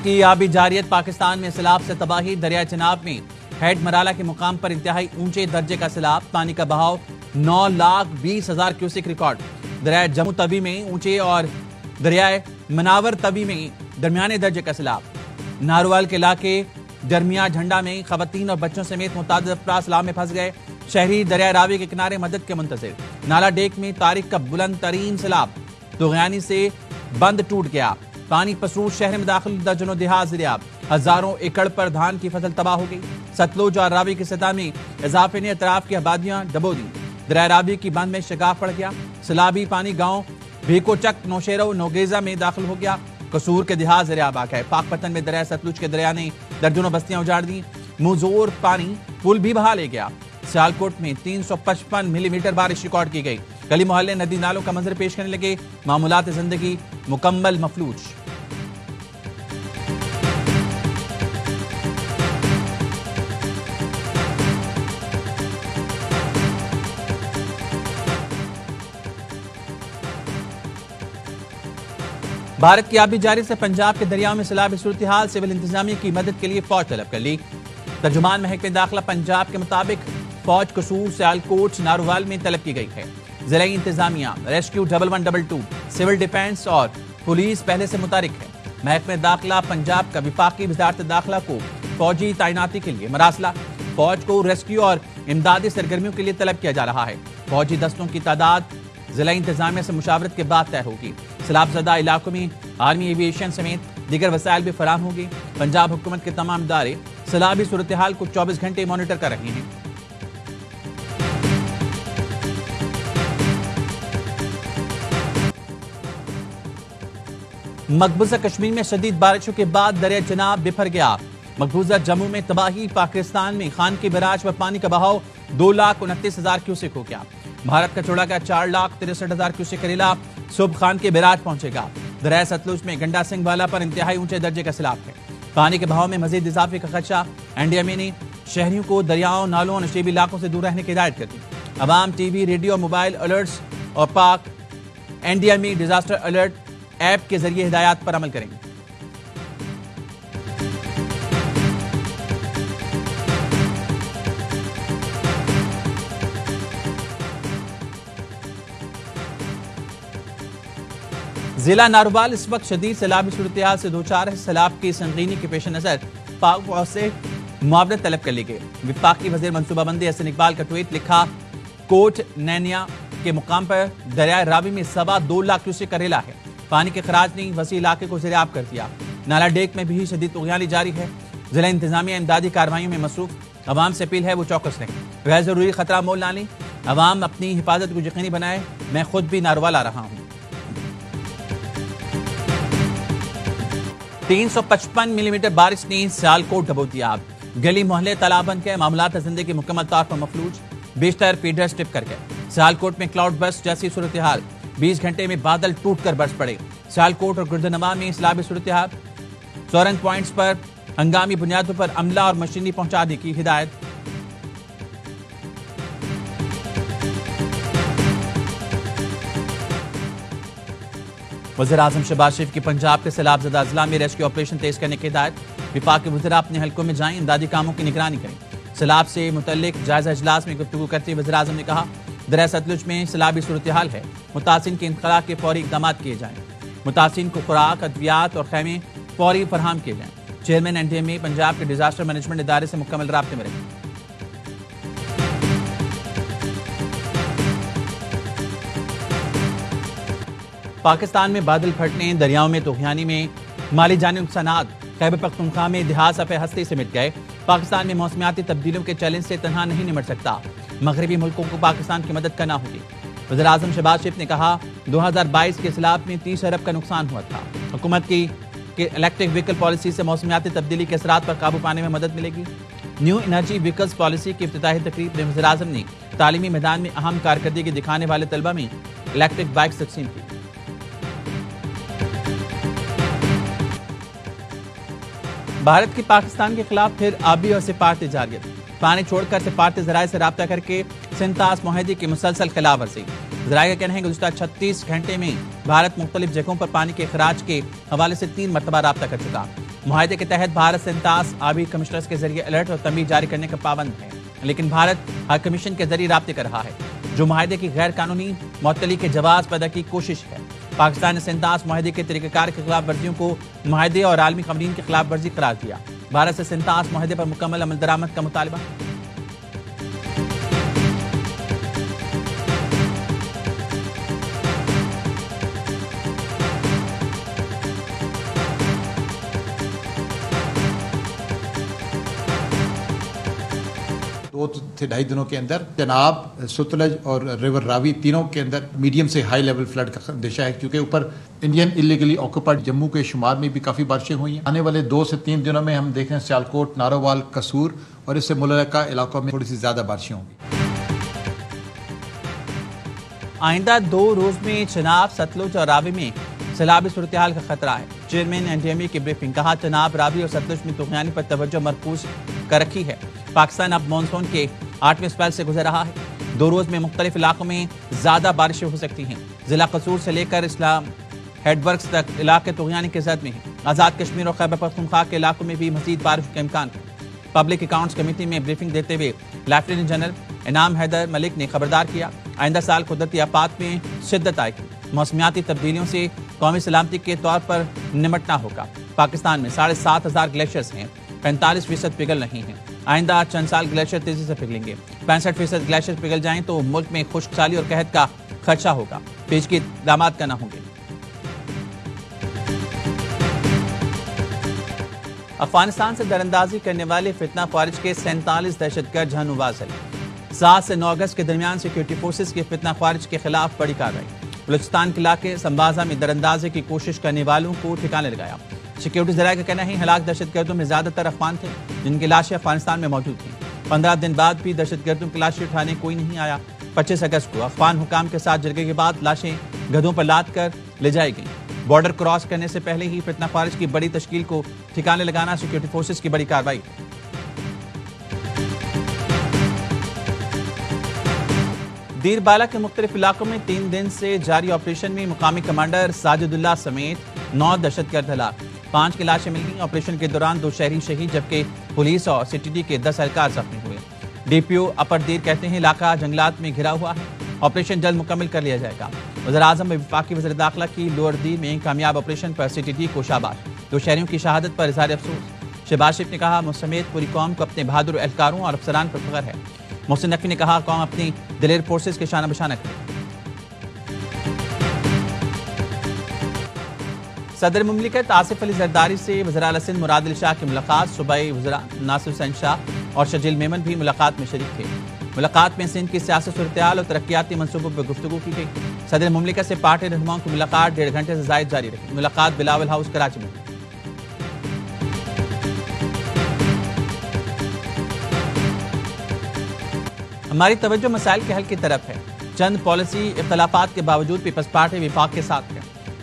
کی آبی جاریت پاکستان میں سیلاب سے تباہی دریائے چناب میں ہیڈ مرالہ کے مقام پر انتہائی اونچے درجے کا سیلاب پانی کا بہاؤ 9,20,000 کیوسک ریکارڈ دریائے جموں توی میں اونچے اور دریائے مناور توی میں درمیانے درجے کا سیلاب ناروال کے علاقے درمیاں جھنڈا میں خواتین اور بچوں سمیت متعدد افراد سیلاب میں پھنس گئے شہری دریائے راوی کے کنارے مدد کے منتظر نالا ڈیک میں تاریخ کا بلند ترین سیلاب دغیانی سے بند ٹوٹ گیا پانی پسرور شہر میں داخل درجنوں دیہات زیریاب ہزاروں ایکڑ پر دھان کی فصل تباہ ہو گئی ستلوج اور راوی کی سطح میں اضافے نے اطراف کی آبادیاں ڈبو دی دریائے راوی کی بند میں شگاف پڑ گیا سیلابی پانی گاؤں بھیکو چک نوشیرو نوگیزہ میں داخل ہو گیا قصور کے دیہات زیریاب آ گئے پاک پتن میں دریائے ستلوج کے دریا نے درجنوں بستیاں اجاڑ دی موزور پانی پل بھی بہا لے گیا سیالکوٹ میں 355 ملی میٹر بارش ریکارڈ کی گئی گلی محلے ندی نالوں کا منظر پیش کرنے لگے معمولات زندگی مکمل مفلوج بھارت کی آبی جاری سے پنجاب کے دریاؤں میں سیلابی صورتحال سول انتظامیہ کی مدد کے لیے فوج طلب کر لی ترجمان محکمہ داخلہ پنجاب کے مطابق فوج قصور سیالکوٹ ناروال میں طلب کی گئی ہے ضلعی انتظامیہ ریسکیو 1122 سول ڈیفنس اور پولیس پہلے سے متحرک ہے محکمہ داخلہ پنجاب کا وفاقی وزارت داخلہ کو فوجی تعیناتی کے لیے مراسلہ فوج کو ریسکیو اور امدادی سرگرمیوں کے لیے طلب کیا جا رہا ہے فوجی دستوں کی تعداد ضلعی انتظامیہ سے مشاورت کے بعد طے ہوگی سیلاب زدہ علاقوں میں آرمی ایویشن سمیت دیگر وسائل بھی فراہم ہوگی پنجاب حکومت کے تمام ادارے سیلابی صورتحال کو 24 گھنٹے مانیٹر کر رہے ہیں مقبوضہ کشمیر میں شدید بارشوں کے بعد دریائے چناب بفر گیا مقبوضہ جموں میں تباہی پاکستان میں خان کی بیراج پر پانی کا بہاؤ 2,29,000 کیوسک ہو گیا بھارت کا چھوڑا گیا 4,63,000 کیوسک کریلا صبح خان کے بیراج پہنچے گا دریائے ستلوج میں گنڈا سنگھ والا پر انتہائی اونچے درجے کا سیلاب ہے پانی کے بہاؤ میں مزید اضافے کا خدشہ این ڈی ایم اے نے شہریوں کو دریاؤں نالوں اور نشیبی علاقوں سے دور رہنے کی ہدایت کر دی عوام T V radio mobile alerts اور پاک این ڈی ایم اے ڈیزاسٹر الرٹ ایپ کے ذریعے ہدایات پر عمل کریں گے ضلع ناروال اس وقت شدید سیلابی صورتحال سے دوچار ہے سیلاب کی سنگینی کے پیش نظر پاک فوج سے معاونت طلب کر لی گئی وفاقی وزیر منصوبہ بندی احسن اقبال کا ٹویٹ لکھا کوٹ نینیا کے مقام پر دریائے راوی میں 2.25 لاکھ کیوسک کا ریلا ہے پانی کے خراج نے وسیع علاقے کو زیراب کر دیا نالا ڈیک میں بھی شدید طغیانی جاری ہے ضلع انتظامیہ امدادی کارروائیوں میں مصروف عوام سے اپیل ہے وہ چوکس رہیں غیر ضروری خطرہ مول نہ لیں عوام اپنی حفاظت کو یقینی بنائے میں خود بھی ناروال آ رہا ہوں 355 ملی میٹر بارش نے سیالکوٹ ڈبو دیا گلی محلے تالاب بن کے معاملات زندگی مکمل طور پر مفلوج بیشتر فیڈر سٹپ کر گئے سیالکوٹ میں کلاؤڈ برسٹ جیسی صورتحال 20 گھنٹے میں بادل ٹوٹ کر برس پڑے سیالکوٹ اور گردنما میں سیلابی صورتحال سورنگ پوائنٹس پر ہنگامی بنیادوں پر عملہ اور مشینری پہنچانے کی ہدایت وزیر اعظم شہباز شریف کی پنجاب کے سیلاب زدہ اضلاع میں ریسکیو آپریشن تیز کرنے کی ہدایت وفاقی وزراء اپنے حلقوں میں جائیں امدادی کاموں کی نگرانی کریں سیلاب سے متعلق جائزہ اجلاس میں گفتگو کرتے ہوئے وزیر اعظم نے کہا دریائے ستلج میں سیلابی صورتحال ہے متاثرین کے انخلاء کے فوری اقدامات کیے جائیں متاثرین کو خوراک ادویات اور خیمے فوری فراہم کیے جائیں چیئرمین این ڈی ایم اے پنجاب کے ڈیزاسٹر مینجمنٹ ادارے سے مکمل رابطے میں رہیں پاکستان میں بادل پھٹنے دریاؤں میں طغیانی میں مالی جانی نقصانات خیبر پختونخوا میں دیہات صفحہ ہستی سے مٹ گئے پاکستان میں موسمیاتی تبدیلیوں کے چیلنج سے تنہا نہیں نمٹ سکتا مغربی ملکوں کو پاکستان کی مدد کرنا ہوگی وزیر اعظم شہباز شریف نے کہا 2022 کے سیلاب میں 30 ارب کا نقصان ہوا تھا حکومت کی الیکٹرک وہیکل پالیسی سے موسمیاتی تبدیلی کے اثرات پر قابو پانے میں مدد ملے گی نیو انرجی وہیکلز پالیسی کی افتتاحی تقریب میں وزیر اعظم نے تعلیمی میدان میں اہم کارکردگی دکھانے والے طلبہ میں الیکٹرک بائکس تقسیم کی بھارت کی پاکستان کے خلاف پھر آبی اور سفارتی جارحیت پانی چھوڑ کر سفارتی ذرائع سے رابطہ کر کے سنتاس معاہدے کی مسلسل خلاف ورزی ذرائع کا کہنا ہے کہ گزشتہ 36 گھنٹے میں بھارت مختلف جگہوں پر پانی کے اخراج کے حوالے سے 3 مرتبہ رابطہ کر چکا۔ معاہدے کے تحت بھارت سنتاس آبی کمشنرز کے ذریعے الرٹ اور تنبیہ جاری کرنے کا پابند ہے، لیکن بھارت ہائی کمیشن کے ذریعے رابطے کر رہا ہے، جو معاہدے کی غیر قانونی معطلی کے جواز پیدا کی کوشش ہے۔ پاکستان نے سنتاس معاہدے کے طریقہ کار کی خلاف ورزیوں کو معاہدے اور عالمی قوانین کی خلاف ورزی قرار دیا۔ بھارت سے سنتاس معاہدے پر مکمل عمل درآمد کا مطالبہ۔ دو سے ڈھائی دنوں کے اندر چناب، ستلج اور ریور راوی تینوں کے اندر میڈیم سے ہائی لیول فلڈ کا اندیشہ ہے، کیونکہ اوپر انڈین انلیگلی آکوپائڈ جموں کے شمال میں بھی کافی بارشیں ہوئی ہیں۔ آنے والے 2 سے 3 دنوں میں ہم دیکھ رہے ہیں سیالکوٹ، نارووال، قصور اور اس سے ملحقہ علاقوں میں تھوڑی سی زیادہ بارشیں ہوں گی۔ آئندہ 2 روز میں چناب، ستلج اور راوی میں سیلابی صورتحال کا خطرہ ہے۔ چیئرمین NDMA کی بریفنگ، کہا چناب، راوی اور ستلج میں طغیانی پر توجہ مرکوز کر رکھی ہے۔ پاکستان اب مانسون کے 8ویں اسپیل سے گزر رہا ہے۔ 2 روز میں مختلف علاقوں میں زیادہ بارشیں ہو سکتی ہیں۔ ضلع قصور سے لے کر اسلام ہیڈ ورکس تک علاقے طغیانی کی زد میں ہیں۔ آزاد کشمیر اور خیبر پختونخوا کے علاقوں میں بھی مزید بارش کا امکان ہے۔ پبلک اکاؤنٹس کمیٹی میں بریفنگ دیتے ہوئے لیفٹیننٹ جنرل انعام حیدر ملک نے خبردار کیا، آئندہ سال قدرتی آفات میں شدت آئے گی۔ موسمیاتی تبدیلیوں سے قومی سلامتی کے طور پر نمٹنا ہوگا۔ پاکستان میں 7,500 گلیشیئرز ہیں، 45% پگھل رہی ہیں۔ آئندہ چند سال گلیشیئر تیزی سے پگھلیں گے۔ 65% گلیشیئر پگھل جائیں تو ملک میں خشک سالی اور قحط کا خدشہ ہوگا۔ پیشگی اقدامات کرنا ہوں گے۔ افغانستان سے دراندازی کرنے والے فتنہ خوارج کے 47 دہشت گرد جہنم واصل۔ 7 سے 9 اگست کے درمیان سیکیورٹی فورسز کی فتنہ خوارج کے خلاف بڑی کارروائی۔ بلوچستان کے علاقے سمبازہ میں دراندازی کی کوشش کرنے والوں کو ٹھکانے لگایا۔ سیکیورٹی ذرائع کا کہنا ہے ہلاک دہشت گردوں میں زیادہ تر افغان تھے، جن کی لاشیں افغانستان میں موجود تھیں۔ 15 دن بعد بھی دہشت گردوں کی لاشیں اٹھانے کوئی نہیں آیا۔ 25 اگست کو افغان حکام کے ساتھ جرگے کے بعد لاشیں گدھوں پر لاد کر لے جائی گئیں۔ بارڈر کراس کرنے سے پہلے ہی فتنہ خوارج کی بڑی تشکیل کو ٹھکانے لگانا سیکیورٹی فورسز کی بڑی کارروائی۔ دیر بالا کے مختلف علاقوں میں 3 دن سے جاری آپریشن میں مقامی کمانڈر ساجد اللہ سمیت 9 دہشت گرد ہلاک، 5 کی لاشیں مل گئیں۔ آپریشن کے دوران 2 شہری شہید جبکہ پولیس اور CTD کے 10 اہلکار زخمی ہوئے۔ DPO اپر دیر کہتے ہیں علاقہ جنگلات میں گھرا ہوا ہے، آپریشن جلد مکمل کر لیا جائے گا۔ وزیراعظم وفاقی وزیر داخلہ کی لوور دیر میں کامیاب آپریشن پر CTD کو شاباش، 2 شہریوں کی شہادت پر اظہار افسوس۔ شہباز شریف نے کہا مجھ سمیت پوری قوم کو اپنے بہادر اہلکاروں اور افسران پر فخر ہے۔ محسن نقوی نے کہا قوم اپنی دلیر فورسز کے شانہ بشانہ کرے۔ صدر مملکت آصف علی زرداری سے وزراء اعلی سندھ مراد علی شاہ کی ملاقات، صوبائی وزراء ناصر حسین شاہ اور شجیل میمن بھی ملاقات میں شریک تھے۔ ملاقات میں سندھ کی سیاسی صورتحال اور ترقیاتی منصوبوں پر گفتگو کی گئی۔ صدر مملکت سے پارٹی رہنماؤں کی ملاقات 1.5 گھنٹے سے زائد جاری رہی۔ ملاقات بلاول ہاؤس کراچی میں ہوئی۔ ہماری توجہ مسائل کے حل کی طرف ہے۔ چند پالیسی اختلافات کے باوجود پیپلز پارٹی وفاق کے ساتھ ہے۔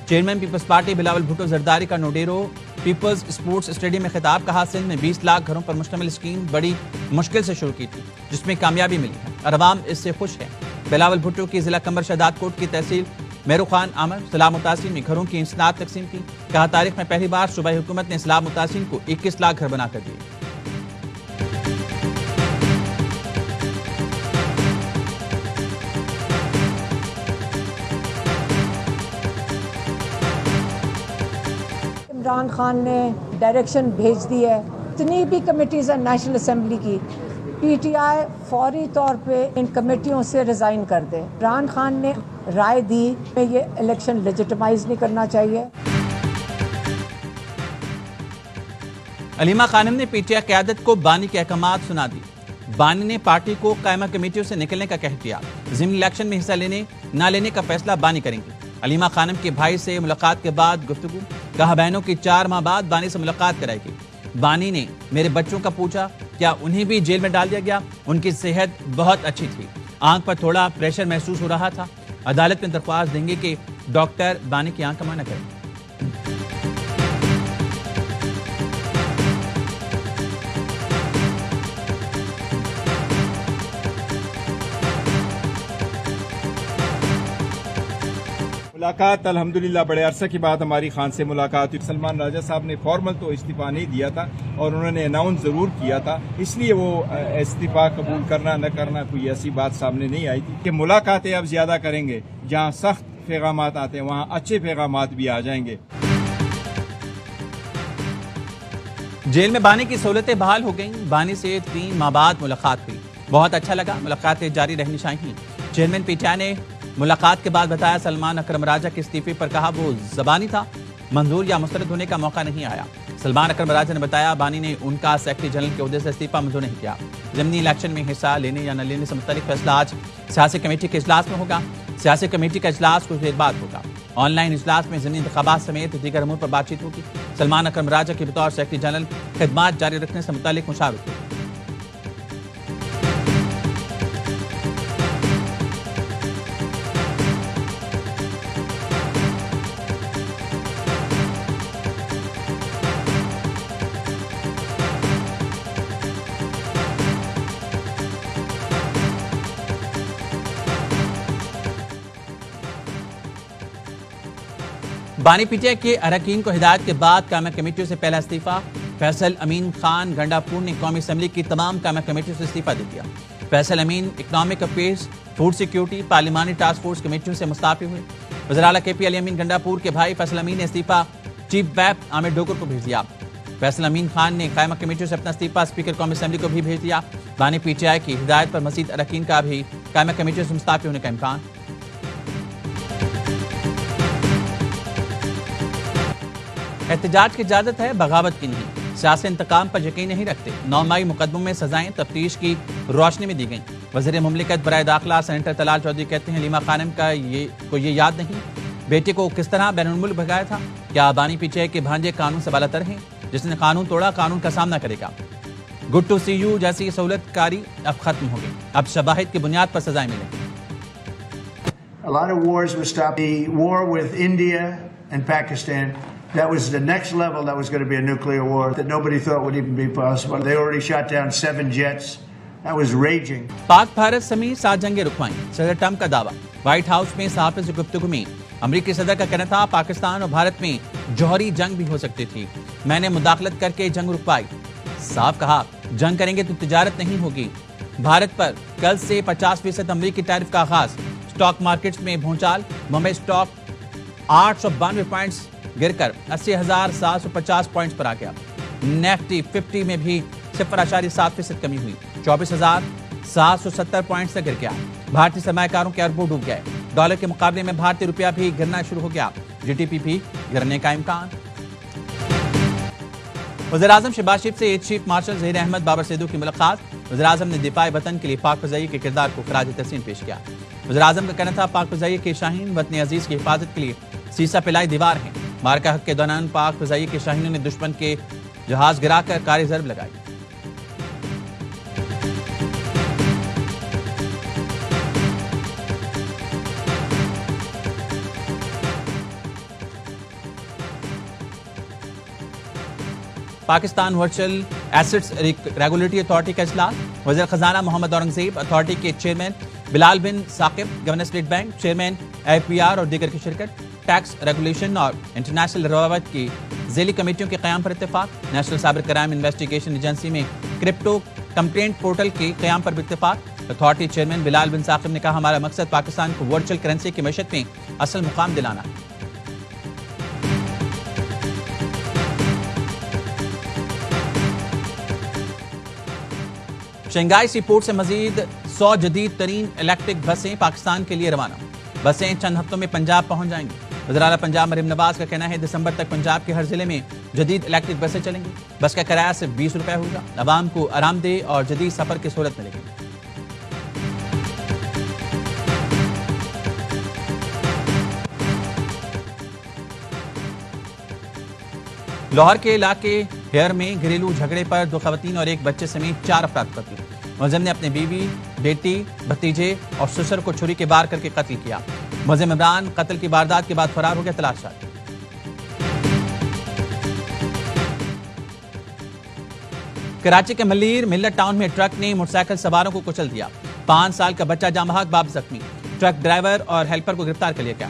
چیئرمین پیپلز پارٹی بلاول بھٹو زرداری کا نوڈیرو پیپلز اسپورٹس اسٹیڈیم میں خطاب، کہا سندھ میں 20 لاکھ گھروں پر مشتمل اسکیم بڑی مشکل سے شروع کی تھی، جس میں کامیابی ملی ہے اور عوام اس سے خوش ہے۔ بلاول بھٹو کی ضلع قمر شہداد کوٹ کی تحصیل میرو خان عامر سیلاب متاثرین میں گھروں کی انسداد تقسیم کی، کہا تاریخ میں پہلی بار صوبائی حکومت نے سیلاب متاثرین کو 21 لاکھ گھر بنا کر دیے۔ عمران خان نے ڈائریکشن بھیج دی ہے، جتنی بھی کمیٹیز ہیں نیشنل اسمبلی کی، PTI فوری طور پہ ان کمیٹیوں سے ریزائن کر دے۔ عمران خان نے رائے دی کہ یہ الیکشن لیجیٹمائز نہیں کرنا چاہیے۔ علیمہ خانم نے PTI قیادت کو بانی کے احکامات سنا دی۔ بانی نے پارٹی کو قائمہ کمیٹیوں سے نکلنے کا کہہ دیا۔ ضمنی الیکشن میں حصہ لینے نہ لینے کا فیصلہ بانی کریں گے۔ علیمہ خانم کے بھائی سے ملاقات کے بعد گفتگو، کہا بہنوں کی 4 ماہ بعد بانی سے ملاقات کرائے گی۔ بانی نے میرے بچوں کا پوچھا کیا انہیں بھی جیل میں ڈال دیا گیا؟ ان کی صحت بہت اچھی تھی، آنکھ پر تھوڑا پریشر محسوس ہو رہا تھا۔ عدالت میں درخواست دیں گے کہ ڈاکٹر بانی کی آنکھ کا معائنہ کریں۔ ملاقات الحمدللہ بڑے عرصے کے بعد ہماری خان سے ملاقات ہوئی. سلمان راجہ صاحب نے فارمل تو استعفیٰ نہیں دیا تھا اور انہوں نے اناؤنس ضرور کیا تھا, اس لیے وہ استعفیٰ قبول کرنا نہ کرنا کوئی ایسی بات سامنے نہیں آئی تھی کہ ملاقاتیں اب زیادہ کریں گے. جہاں سخت پیغامات آتے ہیں وہاں اچھے پیغامات بھی آ جائیں گے. جیل میں بانی کی سہولتیں بحال ہو گئیں. بانی سے 3 ماہ بعد ملاقات ہوئی, بہت اچھا لگا, ملاقاتیں جاری رہنی چاہیے. چیئرمین پی ٹی آئی نے ملاقات کے بعد بتایا سلمان اکرم راجہ کے استعفے پر کہا وہ زبانی تھا, منظور یا مسترد ہونے کا موقع نہیں آیا. سلمان اکرم راجہ نے بتایا بانی نے ان کا سیکرٹری جنرل کے عہدے سے استعفیٰ منظور نہیں کیا. ضمنی الیکشن میں حصہ لینے یا نہ لینے سے متعلق فیصلہ آج سیاسی کمیٹی کے اجلاس میں ہوگا. سیاسی کمیٹی کا اجلاس کچھ دیر بعد ہوگا. آن لائن اجلاس میں ضمنی انتخابات سمیت دیگر امور پر بات چیت ہوگی. سلمان اکرم راجہ کی بطور سیکرٹری جنرل خدمات جاری رکھنے سے متعلق مشاورت ہوگی. بانی پی ٹی آئی کے اراکین کو ہدایت کے بعد قائمہ کمیٹیوں سے پہلا استعفیٰ. فیصل امین خان گنڈا پور نے قومی اسمبلی کی تمام قائمہ کمیٹیوں سے استعفیٰ دے دیا. فیصل امین اکنامک افیئرز, فوڈ سیکیورٹی, پارلیمانی ٹاسک فورس کمیٹیوں سے مستعفی ہوئے. وزیر اعلیٰ کے پی علی امین گنڈا پور کے بھائی فیصل امین نے استعفیٰ چیف ویپ عامر ڈوگر کو بھیج دیا. فیصل امین خان نے قائمہ کمیٹیوں سے اپنا استعفیٰ اسپیکر قومی اسمبلی کو بھی بھیج دیا. بانی پی ٹی آئی کی ہدایت پر مزید اراکین کا بھی قائمہ کمیٹیوں سے مستعفی ہونے کا امکان. احتجاج کی اجازت ہے, بغاوت کی نہیں. سیاسی انتقام پر یقین نہیں رکھتے. 9 مئی مقدموں میں سزائیں تفتیش کی روشنی میں دی گئیں. وزیر مملکت برائے داخلہ سینیٹر طلال چودھری کہتے ہیں لیما خانم کو یہ یاد نہیں بیٹے کو کس طرح بین الملک بھگایا تھا. کیا بانی پی ٹی آئی کے بھانجے قانون سے بالاتر ہیں؟ جس نے قانون توڑا قانون کا سامنا کرے گا. گڈ ٹو سی یو جیسی سہولت کاری اب ختم ہو گئی. اب شواہد کی بنیاد پر سزائیں ملیں گی. A lot of wars were stopped. The war with India and Pakistan, that was the next level. That was going to be a nuclear war that nobody thought would even be possible. They already shot down 7 jets. That was raging. پاک بھارت سمیت 7 جنگیں رکوائیں. صدر Trump کا دعویٰ. White house میں صحافیوں سے گفتگو میں امریکی صدر کا کہنا تھا پاکستان اور بھارت میں جوہری جنگ بھی ہو سکتی تھی. میں نے مداخلت کر کے جنگ رکوائی. صاف کہا جنگ کریں گے تو تجارت نہیں ہوگی. بھارت پر کل سے 50% امریکی ٹیرف کا آغاز. اسٹاک مارکیٹس میں بھونچال. ممبئی اسٹاک 892 پوائنٹس گر کر 80,750 پوائنٹس پر آ گیا. نیفٹی 50 میں بھی 0.7% کمی ہوئی. 24,770 پوائنٹس سے گر گیا. بھارتی سرمایہ کاروں کے اربوں ڈوب گئے. ڈالر کے مقابلے میں بھارتی روپیہ بھی گرنا شروع ہو گیا. جی ڈی پی بھی گرنے کا امکان. وزیراعظم شہباز شریف سے air chief marshal Zaheer Ahmed Babar Sidhu کی ملاقات. وزیراعظم نے دفاع وطن کے لیے پاک فضائیہ کے کردار کو خراج تحسین پیش کیا. وزیراعظم کا کہنا تھا پاک فضائیہ کے شاہین وطن عزیز کی حفاظت کے لیے سیسا پلائی دیوار ہیں. مارکہ حق کے دوران پاک فضائیہ کے شاہینوں نے دشمن کے جہاز گرا کر کاری ضرب لگائی. Pakistan virtual assets regulatory authority کا اجلاس. وزیر خزانہ محمد اورنگزیب, اتھارٹی کے chairman Bilal bin Saqib, governor state bank chairman A P R اور دیگر کی شرکت. ٹیکس ریگولیشن اور انٹرنیشنل روابط کی ذیلی کمیٹیوں کے قیام پر اتفاق. National cyber crime investigation agency میں کرپٹو کمپلینٹ پورٹل کے قیام پر بھی اتفاق. اتھارٹی چیئرمین بلال بن ثاقب نے کہا ہمارا مقصد پاکستان کو ورچوئل کرنسی کی معیشت میں اصل مقام دلانا ہے. شنگھائی سی پورٹ سے مزید 100 جدید ترین الیکٹرک بسیں پاکستان کے لیے روانہ. بسیں چند ہفتوں میں پنجاب پہنچ جائیں گی. وزیر اعلیٰ پنجاب مریم نواز کا کہنا ہے دسمبر تک پنجاب کے ہر ضلع میں جدید الیکٹرک بسیں چلیں گی. بس کا کرایہ صرف 20 روپے ہوگا. عوام کو آرام دہ اور جدید سفر کی سہولت ملے گی. لاہور کے علاقے ہیر میں گھریلو جھگڑے پر 2 خواتین اور 1 بچے سمیت 4 افراد قتل. ملزم نے اپنے بیوی, بیٹی, بھتیجے اور سسر کو چھری کے وار کر کے قتل کیا. ملزم عمران قتل کی واردات کے بعد فرار ہو گیا. تلاش جاری. کراچی کے ملیر ملت ٹاؤن میں ٹرک نے موٹر سائیکل سواروں کو کچل دیا. 5 سال کا بچہ جاں بحق، باپ زخمی. ٹرک ڈرائیور اور ہیلپر کو گرفتار کر لیا گیا.